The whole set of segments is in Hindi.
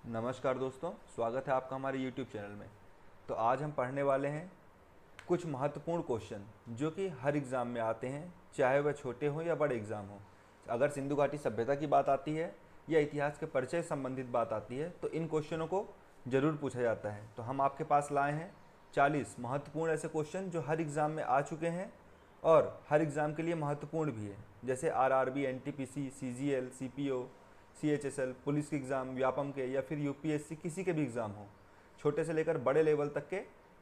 नमस्कार दोस्तों, स्वागत है आपका हमारे YouTube चैनल में। तो आज हम पढ़ने वाले हैं कुछ महत्वपूर्ण क्वेश्चन जो कि हर एग्ज़ाम में आते हैं, चाहे वह छोटे हों या बड़े एग्ज़ाम हों। अगर सिंधु घाटी सभ्यता की बात आती है या इतिहास के परिचय से संबंधित बात आती है तो इन क्वेश्चनों को ज़रूर पूछा जाता है। तो हम आपके पास लाए हैं 40 महत्वपूर्ण ऐसे क्वेश्चन जो हर एग्ज़ाम में आ चुके हैं और हर एग्ज़ाम के लिए महत्वपूर्ण भी है, जैसे RRB, NTPC, CGL, CPO, CHSL, police के एग्ज़ाम, व्यापम के या फिर यूपीएससी, किसी के भी एग्ज़ाम हो, छोटे से लेकर बड़े लेवल तक के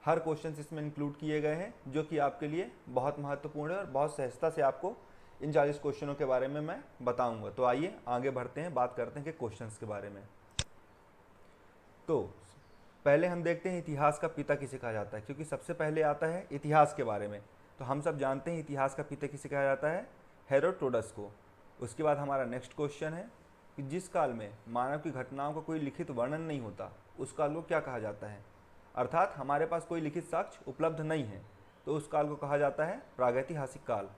हर क्वेश्चन इसमें इंक्लूड किए गए हैं, जो कि आपके लिए बहुत महत्वपूर्ण है और बहुत सहजता से आपको इन 40 क्वेश्चनों के बारे में मैं बताऊंगा। तो आइए आगे बढ़ते हैं, बात करते हैं कि क्वेश्चंस के बारे में। तो पहले हम देखते हैं इतिहास का पिता किसे कहा जाता है, क्योंकि सबसे पहले आता है इतिहास के बारे में। तो हम सब जानते हैं इतिहास का पिता किसे कहा जाता है, हेरोडोटस को। उसके बाद हमारा नेक्स्ट क्वेश्चन है कि जिस काल में मानव की घटनाओं का कोई लिखित वर्णन नहीं होता उस काल को क्या कहा जाता है, अर्थात हमारे पास कोई लिखित साक्ष्य उपलब्ध नहीं है तो उस काल को कहा जाता है प्रागैतिहासिक काल।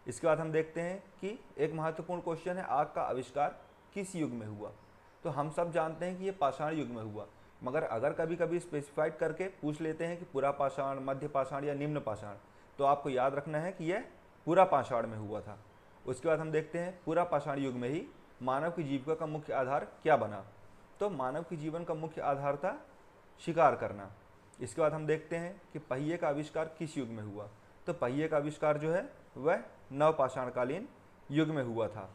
इसके बाद हम देखते हैं कि एक महत्वपूर्ण क्वेश्चन है, आग का आविष्कार किस युग में हुआ। तो हम सब जानते हैं कि ये पाषाण युग में हुआ, मगर अगर कभी कभी स्पेसिफाइड करके पूछ लेते हैं कि पूरा पाषाण, मध्य पाषाण या निम्न पाषाण, तो आपको याद रखना है कि यह पूरा पाषाण में हुआ था। उसके बाद हम देखते हैं पूरा पाषाण युग में ही मानव की जीविका का मुख्य आधार क्या बना। तो मानव की जीवन का मुख्य आधार था शिकार करना। इसके बाद हम देखते हैं कि पहिए का आविष्कार किस युग में हुआ। तो पहिए का आविष्कार जो है वह नवपाषाणकालीन युग में हुआ था।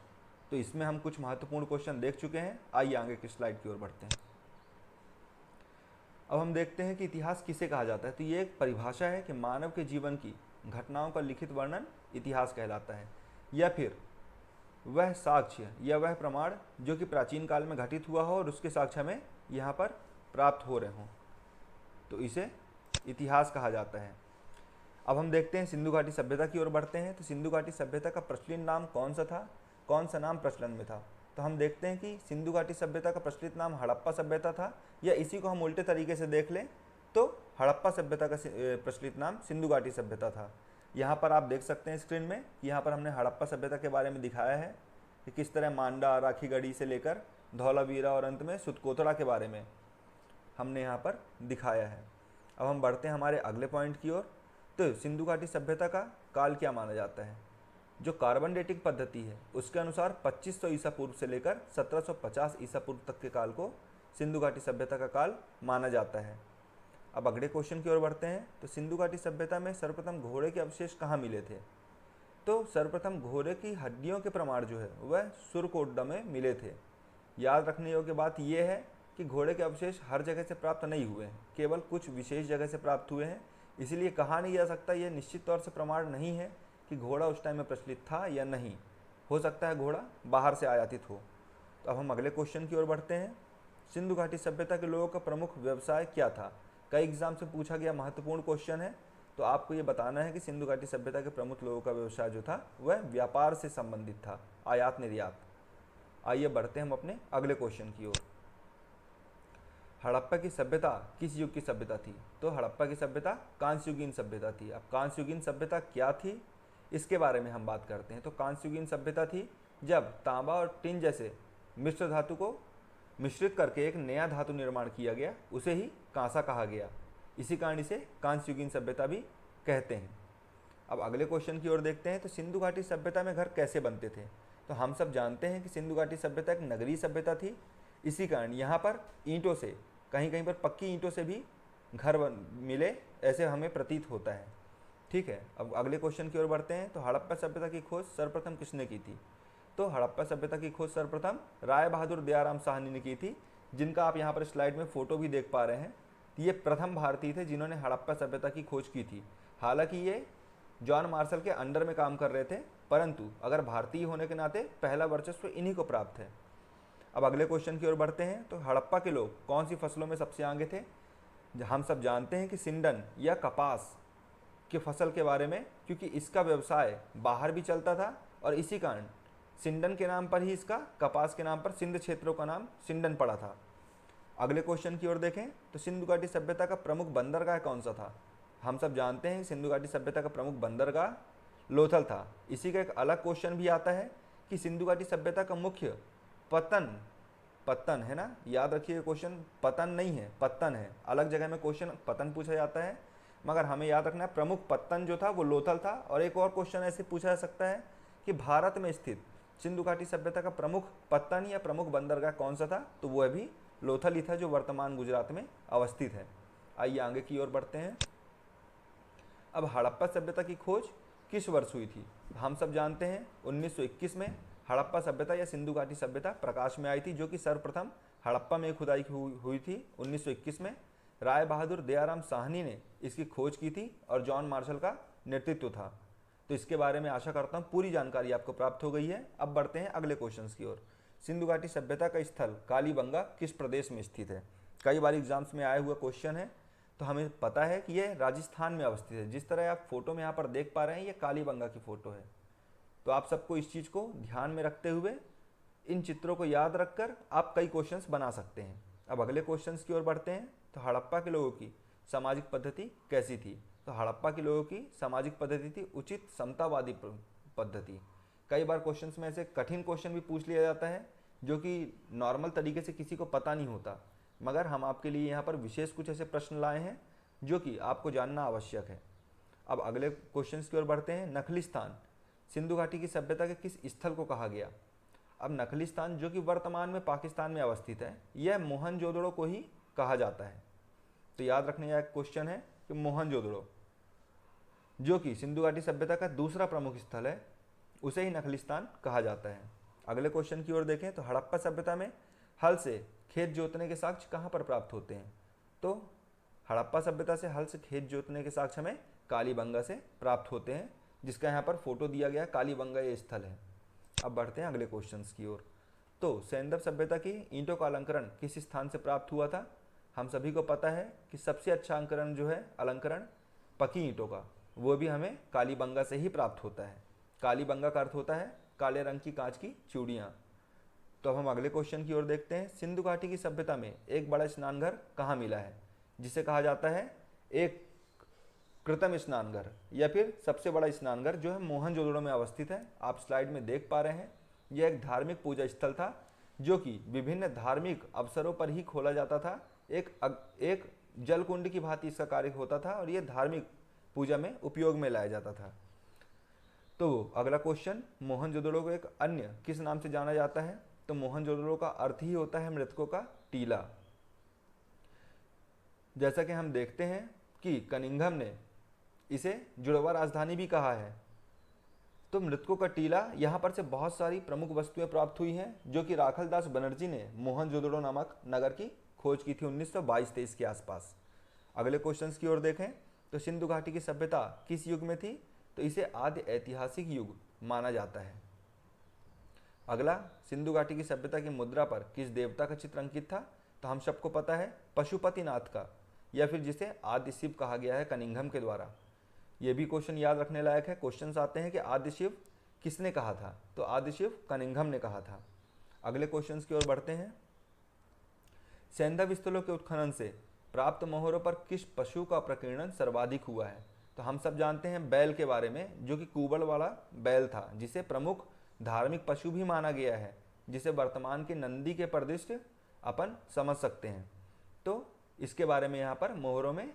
तो इसमें हम कुछ महत्वपूर्ण क्वेश्चन देख चुके हैं। आइए आगे की स्लाइड की ओर बढ़ते हैं। अब हम देखते हैं कि इतिहास किसे कहा जाता है। तो ये एक परिभाषा है कि मानव के जीवन की घटनाओं का लिखित वर्णन इतिहास कहलाता है, या फिर वह साक्ष्य या वह प्रमाण जो कि प्राचीन काल में घटित हुआ हो और उसके साक्ष्य हमें यहाँ पर प्राप्त हो रहे हों, तो इसे इतिहास कहा जाता है। अब हम देखते हैं सिंधु घाटी सभ्यता की ओर बढ़ते हैं। तो सिंधु घाटी सभ्यता का प्रचलित नाम कौन सा था, कौन सा नाम प्रचलन में था। तो हम देखते हैं कि सिंधु घाटी सभ्यता का प्रचलित नाम हड़प्पा सभ्यता था, या इसी को हम उल्टे तरीके से देख लें तो हड़प्पा सभ्यता का प्रचलित नाम सिंधु घाटी सभ्यता था। यहाँ पर आप देख सकते हैं स्क्रीन में कि यहाँ पर हमने हड़प्पा सभ्यता के बारे में दिखाया है कि किस तरह मांडा, राखीगढ़ी से लेकर धौलावीरा और अंत में सुतकोतड़ा के बारे में हमने यहाँ पर दिखाया है। अब हम बढ़ते हैं हमारे अगले पॉइंट की ओर। तो सिंधु घाटी सभ्यता का काल क्या माना जाता है। जो कार्बन डेटिंग पद्धति है उसके अनुसार 2500 ईसा पूर्व से लेकर 1750 ईसा पूर्व तक के काल को सिंधु घाटी सभ्यता का काल माना जाता है। अब अगले क्वेश्चन की ओर बढ़ते हैं। तो सिंधु घाटी सभ्यता में सर्वप्रथम घोड़े के अवशेष कहाँ मिले थे। तो सर्वप्रथम घोड़े की हड्डियों के प्रमाण जो है वह सुरकोटडा में मिले थे। याद रखने योग्य बात यह है कि घोड़े के अवशेष हर जगह से प्राप्त नहीं हुए हैं, केवल कुछ विशेष जगह से प्राप्त हुए हैं। इसलिए कहा नहीं जा सकता, यह निश्चित तौर से प्रमाण नहीं है कि घोड़ा उस टाइम में प्रचलित था या नहीं। हो सकता है घोड़ा बाहर से आयातित हो। तो अब हम अगले क्वेश्चन की ओर बढ़ते हैं। सिंधु घाटी सभ्यता के लोगों का प्रमुख व्यवसाय क्या था। कई एग्जाम से पूछा गया महत्वपूर्ण क्वेश्चन है। तो आपको ये बताना है कि सिंधु घाटी सभ्यता के प्रमुख लोगों का व्यवसाय जो था वह व्यापार से संबंधित था, आयात निर्यात। आइए बढ़ते हैं हम अपने अगले क्वेश्चन की ओर। हड़प्पा की सभ्यता किस युग की सभ्यता थी। तो हड़प्पा की सभ्यता कांस्ययुगीन सभ्यता थी। अब कांस्ययुगीन सभ्यता क्या थी, इसके बारे में हम बात करते हैं। तो कांस्ययुगीन सभ्यता थी जब तांबा और टिन जैसे मिश्र धातु को मिश्रित करके एक नया धातु निर्माण किया गया, उसे ही कांसा कहा गया। इसी कारण इसे कांस्ययुगीन सभ्यता भी कहते हैं। अब अगले क्वेश्चन की ओर देखते हैं। तो सिंधु घाटी सभ्यता में घर कैसे बनते थे। तो हम सब जानते हैं कि सिंधु घाटी सभ्यता एक नगरीय सभ्यता थी। इसी कारण यहाँ पर ईंटों से, कहीं कहीं पर पक्की ईंटों से भी घर मिले, ऐसे हमें प्रतीत होता है। ठीक है, अब अगले क्वेश्चन की ओर बढ़ते हैं। तो हड़प्पा सभ्यता की खोज सर्वप्रथम किसने की थी। तो हड़प्पा सभ्यता की खोज सर्वप्रथम राय बहादुर दयाराम साहनी ने की थी, जिनका आप यहाँ पर स्लाइड में फोटो भी देख पा रहे हैं। ये प्रथम भारतीय थे जिन्होंने हड़प्पा सभ्यता की खोज की थी। हालांकि ये जॉन मार्शल के अंडर में काम कर रहे थे, परंतु अगर भारतीय होने के नाते पहला वर्चस्व इन्हीं को प्राप्त है। अब अगले क्वेश्चन की ओर बढ़ते हैं। तो हड़प्पा के लोग कौन सी फसलों में सबसे आगे थे। हम सब जानते हैं कि सिंडन या कपास की फसल के बारे में, क्योंकि इसका व्यवसाय बाहर भी चलता था और इसी कारण सिंडन के नाम पर ही इसका, कपास के नाम पर सिंध क्षेत्रों का नाम सिंडन पड़ा था। अगले क्वेश्चन की ओर देखें। तो सिंधु घाटी सभ्यता का प्रमुख बंदरगाह कौन सा था। हम सब जानते हैं कि सिंधु घाटी सभ्यता का प्रमुख बंदरगाह लोथल था। इसी का एक अलग क्वेश्चन भी आता है कि सिंधु घाटी सभ्यता का मुख्य पतन पत्तन है ना, याद रखिए क्वेश्चन पतन नहीं है, पत्तन है। अलग जगह में क्वेश्चन पतन पूछा जाता है, मगर हमें याद रखना है प्रमुख पत्तन जो था वो लोथल था। और एक और क्वेश्चन ऐसे पूछा जा सकता है कि भारत में स्थित सिंधु घाटी सभ्यता का प्रमुख पत्तन या प्रमुख बंदरगाह कौन सा था, तो वो अभी लोथल ही था जो वर्तमान गुजरात में अवस्थित है। आइए आगे की ओर बढ़ते हैं। अब हड़प्पा सभ्यता की खोज किस वर्ष हुई थी? हम सब जानते हैं 1921 में हड़प्पा सभ्यता या सिंधु घाटी सभ्यता प्रकाश में आई थी, जो कि सर्वप्रथम हड़प्पा में खुदाई हुई थी 1921 में। राय बहादुर दयाराम साहनी ने इसकी खोज की थी और जॉन मार्शल का नेतृत्व था। तो इसके बारे में आशा करता हूँ पूरी जानकारी आपको प्राप्त हो गई है। अब बढ़ते हैं अगले क्वेश्चन की ओर। सिंधु घाटी सभ्यता का स्थल कालीबंगा किस प्रदेश में स्थित है? कई बार एग्जाम्स में आया हुआ क्वेश्चन है, तो हमें पता है कि ये राजस्थान में अवस्थित है। जिस तरह आप फोटो में यहाँ पर देख पा रहे हैं, ये कालीबंगा की फोटो है। तो आप सबको इस चीज़ को ध्यान में रखते हुए इन चित्रों को याद रखकर आप कई क्वेश्चंस बना सकते हैं। अब अगले क्वेश्चंस की ओर बढ़ते हैं। तो हड़प्पा के लोगों की सामाजिक पद्धति कैसी थी? तो हड़प्पा के लोगों की सामाजिक पद्धति थी उचित समतावादी पद्धति। कई बार क्वेश्चंस में ऐसे कठिन क्वेश्चन भी पूछ लिया जाता है जो कि नॉर्मल तरीके से किसी को पता नहीं होता, मगर हम आपके लिए यहाँ पर विशेष कुछ ऐसे प्रश्न लाए हैं जो कि आपको जानना आवश्यक है। अब अगले क्वेश्चंस की ओर बढ़ते हैं। नखलिस्तान सिंधु घाटी की सभ्यता के किस स्थल को कहा गया? अब नखलिस्तान जो कि वर्तमान में पाकिस्तान में अवस्थित है, यह मोहनजोदड़ो को ही कहा जाता है। तो याद रखने का क्वेश्चन है कि मोहनजोदड़ो जो कि सिंधु घाटी सभ्यता का दूसरा प्रमुख स्थल है, उसे ही नखलिस्तान कहा जाता है। अगले क्वेश्चन की ओर देखें तो हड़प्पा सभ्यता में हल से खेत जोतने के साक्ष्य कहाँ पर प्राप्त होते हैं? तो हड़प्पा सभ्यता से हल से खेत जोतने के साक्ष्य हमें कालीबंगा से प्राप्त होते हैं, जिसका यहाँ पर फोटो दिया गया। कालीबंगा ये स्थल है। अब बढ़ते हैं अगले क्वेश्चन की ओर। तो सैंधव सभ्यता की ईंटों का अलंकरण किस स्थान से प्राप्त हुआ था? हम सभी को पता है कि सबसे अच्छा अंकरण जो है अलंकरण पकी ईंटों का, वो भी हमें कालीबंगा से ही प्राप्त होता है। कालीबंगा का अर्थ होता है काले रंग की कांच की चूड़ियाँ। तो अब हम अगले क्वेश्चन की ओर देखते हैं। सिंधु घाटी की सभ्यता में एक बड़ा स्नानघर कहाँ मिला है, जिसे कहा जाता है एक कृत्रिम स्नानघर, या फिर सबसे बड़ा स्नानघर जो है मोहनजोदड़ो में अवस्थित है। आप स्लाइड में देख पा रहे हैं, यह एक धार्मिक पूजा स्थल था जो कि विभिन्न धार्मिक अवसरों पर ही खोला जाता था। एक जलकुंड की भांति इसका कार्य होता था और यह धार्मिक पूजा में उपयोग में लाया जाता था। तो अगला क्वेश्चन, मोहनजोदड़ो को एक अन्य किस नाम से जाना जाता है? तो मोहनजोदड़ो का अर्थ ही होता है मृतकों का टीला। जैसा कि हम देखते हैं कि कनिंघम ने इसे जुड़वा राजधानी भी कहा है। तो मृतकों का टीला, यहाँ पर से बहुत सारी प्रमुख वस्तुएं प्राप्त हुई हैं जो कि राखलदास बनर्जी ने मोहनजोदड़ो नामक नगर की खोज की थी 1922-23 के आसपास। अगले क्वेश्चंस की ओर देखें तो सिंधु घाटी की सभ्यता किस युग में थी? तो इसे आदि ऐतिहासिक युग माना जाता है। अगला, सिंधु घाटी की सभ्यता की मुद्रा पर किस देवता का चित्र अंकित था? तो हम सबको पता है पशुपतिनाथ का, या फिर जिसे आदि शिव कहा गया है कनिंघम के द्वारा। ये भी क्वेश्चन याद रखने लायक है। क्वेश्चंस आते हैं कि आदि शिव किसने कहा था? तो आदि शिव कनिंघम ने कहा था। अगले क्वेश्चंस की ओर बढ़ते हैं। सैंधव स्थलों के उत्खनन से प्राप्त मोहरों पर किस पशु का प्रकीर्णन सर्वाधिक हुआ है? तो हम सब जानते हैं बैल के बारे में, जो कि कुबड़ वाला बैल था, जिसे प्रमुख धार्मिक पशु भी माना गया है, जिसे वर्तमान के नंदी के परिदृश्य अपन समझ सकते हैं। तो इसके बारे में यहाँ पर मोहरों में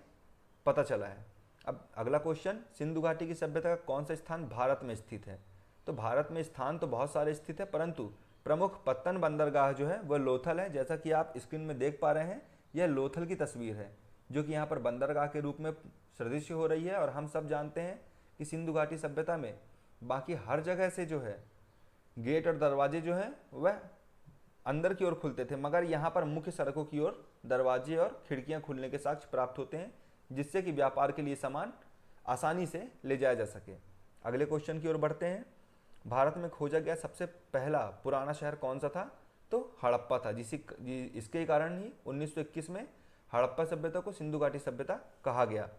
पता चला है। अब अगला क्वेश्चन, सिंधु घाटी की सभ्यता का कौन सा स्थान भारत में स्थित है? तो भारत में स्थान तो बहुत सारे स्थित है, परंतु प्रमुख पत्तन बंदरगाह जो है वह लोथल है। जैसा कि आप स्क्रीन में देख पा रहे हैं, यह लोथल की तस्वीर है जो कि यहाँ पर बंदरगाह के रूप में सदृश्य हो रही है। और हम सब जानते हैं कि सिंधु घाटी सभ्यता में बाकी हर जगह से जो है गेट और दरवाजे जो हैं वह अंदर की ओर खुलते थे, मगर यहाँ पर मुख्य सड़कों की ओर दरवाजे और खिड़कियाँ खुलने के साक्ष्य प्राप्त होते हैं, जिससे कि व्यापार के लिए सामान आसानी से ले जाया जा सके। अगले क्वेश्चन की ओर बढ़ते हैं। भारत में खोजा गया सबसे पहला पुराना शहर कौन सा था? तो हड़प्पा था। इसके कारण ही 1921 में हड़प्पा सभ्यता को सिंधु घाटी सभ्यता कहा गया।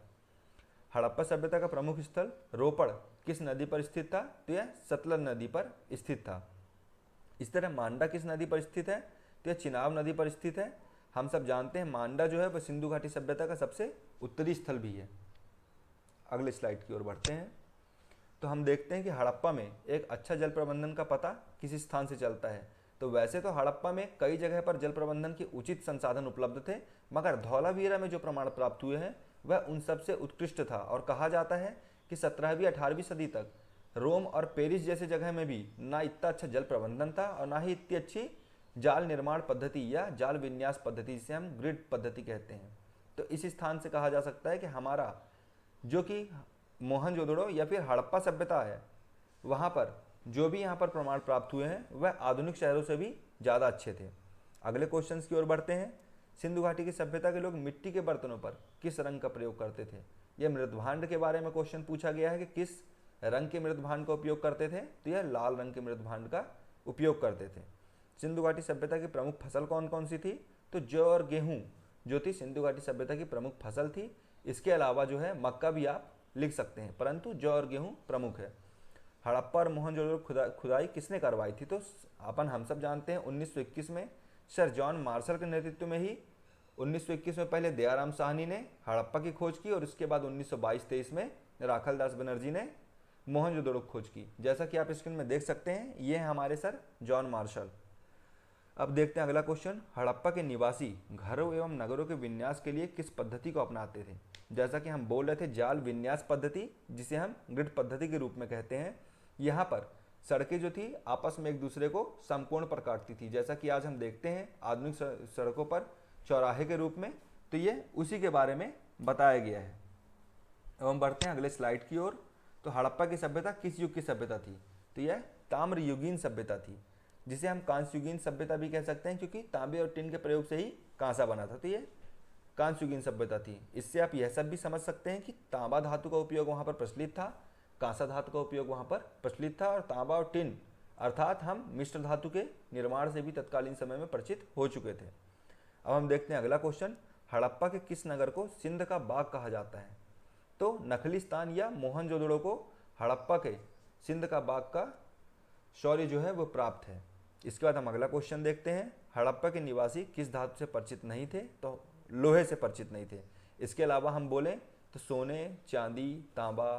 हड़प्पा सभ्यता का प्रमुख स्थल रोपड़ किस नदी पर स्थित था? तो यह सतलज नदी पर स्थित था। इस तरह मांडा किस नदी पर स्थित है? तो यह चिनाब नदी पर स्थित है। हम सब जानते हैं मांडा जो है वह सिंधु घाटी सभ्यता का सबसे उत्तरी स्थल भी है। अगले स्लाइड की ओर बढ़ते हैं तो हम देखते हैं कि हड़प्पा में एक अच्छा जल प्रबंधन का पता किस स्थान से चलता है? तो वैसे तो हड़प्पा में कई जगह पर जल प्रबंधन के उचित संसाधन उपलब्ध थे, मगर धौलावीरा में जो प्रमाण प्राप्त हुए हैं वह उन सबसे उत्कृष्ट था। और कहा जाता है कि 17वीं 18वीं सदी तक रोम और पेरिस जैसे जगह में भी ना इतना अच्छा जल प्रबंधन था और ना ही इतनी अच्छी जाल निर्माण पद्धति या जाल विन्यास पद्धति, जिसे हम ग्रिड पद्धति कहते हैं। तो इस स्थान से कहा जा सकता है कि हमारा जो कि मोहनजोदड़ो या फिर हड़प्पा सभ्यता है, वहाँ पर जो भी यहाँ पर प्रमाण प्राप्त हुए हैं वह आधुनिक शहरों से भी ज़्यादा अच्छे थे। अगले क्वेश्चंस की ओर बढ़ते हैं। सिंधु घाटी की सभ्यता के लोग मिट्टी के बर्तनों पर किस रंग का प्रयोग करते थे? यह मृदभांड के बारे में क्वेश्चन पूछा गया है कि किस रंग के मृदभांड का उपयोग करते थे, तो यह लाल रंग के मृदभांड का उपयोग करते थे। सिंधु घाटी सभ्यता की प्रमुख फसल कौन कौन सी थी? तो जौ और गेहूँ जो थी सिंधु घाटी सभ्यता की प्रमुख फसल थी। इसके अलावा जो है मक्का भी आप लिख सकते हैं, परंतु जौ और गेहूँ प्रमुख है। हड़प्पा और मोहनजोदड़ो खुदाई किसने करवाई थी? तो हम सब जानते हैं 1921 में सर जॉन मार्शल के नेतृत्व में ही 1921 में पहले दयाराम साहनी ने हड़प्पा की खोज की और उसके बाद 1922-23 में राखल दास बनर्जी ने मोहनजोदड़ो की खोज की। जैसा कि आप स्क्रीन में देख सकते हैं, ये है हमारे सर जॉन मार्शल। अब देखते हैं अगला क्वेश्चन। हड़प्पा के निवासी घरों एवं नगरों के विन्यास के लिए किस पद्धति को अपनाते थे? जैसा कि हम बोल रहे थे जाल विन्यास पद्धति, जिसे हम ग्रिड पद्धति के रूप में कहते हैं। यहाँ पर सड़कें जो थी आपस में एक दूसरे को समकोण पर काटती थी, जैसा कि आज हम देखते हैं आधुनिक सड़कों पर चौराहे के रूप में। तो ये उसी के बारे में बताया गया है। अब हम बढ़ते हैं अगले स्लाइड की ओर। तो हड़प्पा की सभ्यता किस युग की सभ्यता थी? तो यह ताम्रयुगीन सभ्यता थी, जिसे हम कांस्ययुगीन सभ्यता भी कह सकते हैं, क्योंकि तांबे और टिन के प्रयोग से ही कांसा बना था। तो ये कांस्ययुगीन सभ्यता थी। इससे आप यह सब भी समझ सकते हैं कि तांबा धातु का उपयोग वहाँ पर प्रचलित था, कांसा धातु का उपयोग वहाँ पर प्रचलित था, और तांबा और टिन अर्थात हम मिश्र धातु के निर्माण से भी तत्कालीन समय में परिचित हो चुके थे। अब हम देखते हैं अगला क्वेश्चन। हड़प्पा के किस नगर को सिंध का बाग कहा जाता है? तो नखलिस्तान या मोहनजोदड़ो को हड़प्पा के सिंध का बाग का शौर्य जो है वो प्राप्त है। इसके बाद हम अगला क्वेश्चन देखते हैं। हड़प्पा के निवासी किस धातु से परिचित नहीं थे? तो लोहे से परिचित नहीं थे। इसके अलावा हम बोलें तो सोने, चांदी, तांबा,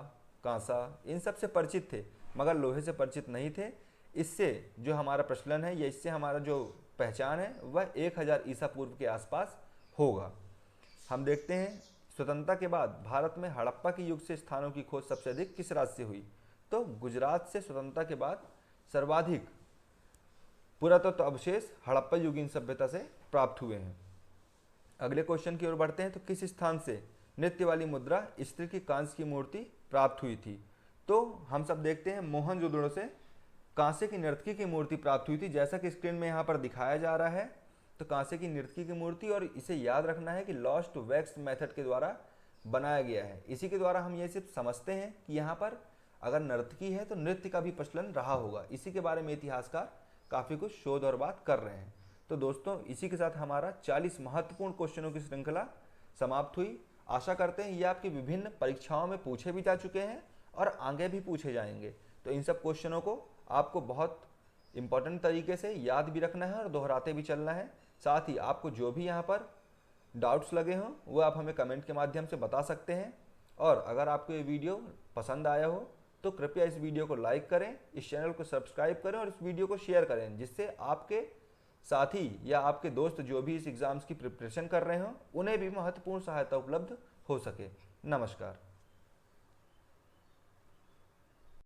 कांसा, इन सब से परिचित थे, मगर लोहे से परिचित नहीं थे। इससे जो हमारा प्रचलन है या इससे हमारा जो पहचान है वह 1000 ईसा पूर्व के आसपास होगा। हम देखते हैं स्वतंत्रता के बाद भारत में हड़प्पा के युग से स्थानों की खोज सबसे अधिक किस राज्य से हुई? तो गुजरात से स्वतंत्रता के बाद सर्वाधिक पुरातत्व अवशेष हड़प्पा युगीन सभ्यता से प्राप्त हुए हैं। अगले क्वेश्चन की ओर बढ़ते हैं। तो किस स्थान से नृत्य वाली मुद्रा स्त्री की कांस्य की मूर्ति प्राप्त हुई थी? तो हम सब देखते हैं मोहनजोदड़ो से कांसे की नर्तकी की मूर्ति प्राप्त हुई थी, जैसा कि स्क्रीन में यहाँ पर दिखाया जा रहा है। तो कांसे की नर्तकी की मूर्ति, और इसे याद रखना है कि लॉस्ट वैक्स मेथड के द्वारा बनाया गया है। इसी के द्वारा हम ये सिर्फ समझते हैं कि यहाँ पर अगर नर्तकी है तो नृत्य का भी प्रचलन रहा होगा। इसी के बारे में इतिहासकार काफ़ी कुछ शोध और बात कर रहे हैं। तो दोस्तों, इसी के साथ हमारा 40 महत्वपूर्ण क्वेश्चनों की श्रृंखला समाप्त हुई। आशा करते हैं ये आपकी विभिन्न परीक्षाओं में पूछे भी जा चुके हैं और आगे भी पूछे जाएंगे। तो इन सब क्वेश्चनों को आपको बहुत इंपॉर्टेंट तरीके से याद भी रखना है और दोहराते भी चलना है। साथ ही आपको जो भी यहाँ पर डाउट्स लगे हों वो आप हमें कमेंट के माध्यम से बता सकते हैं। और अगर आपको ये वीडियो पसंद आया हो तो कृपया इस वीडियो को लाइक करें, इस चैनल को सब्सक्राइब करें और इस वीडियो को शेयर करें, जिससे आपके साथी या आपके दोस्त जो भी इस एग्ज़ाम्स की प्रिपरेशन कर रहे हों उन्हें भी महत्वपूर्ण सहायता उपलब्ध हो सके। नमस्कार।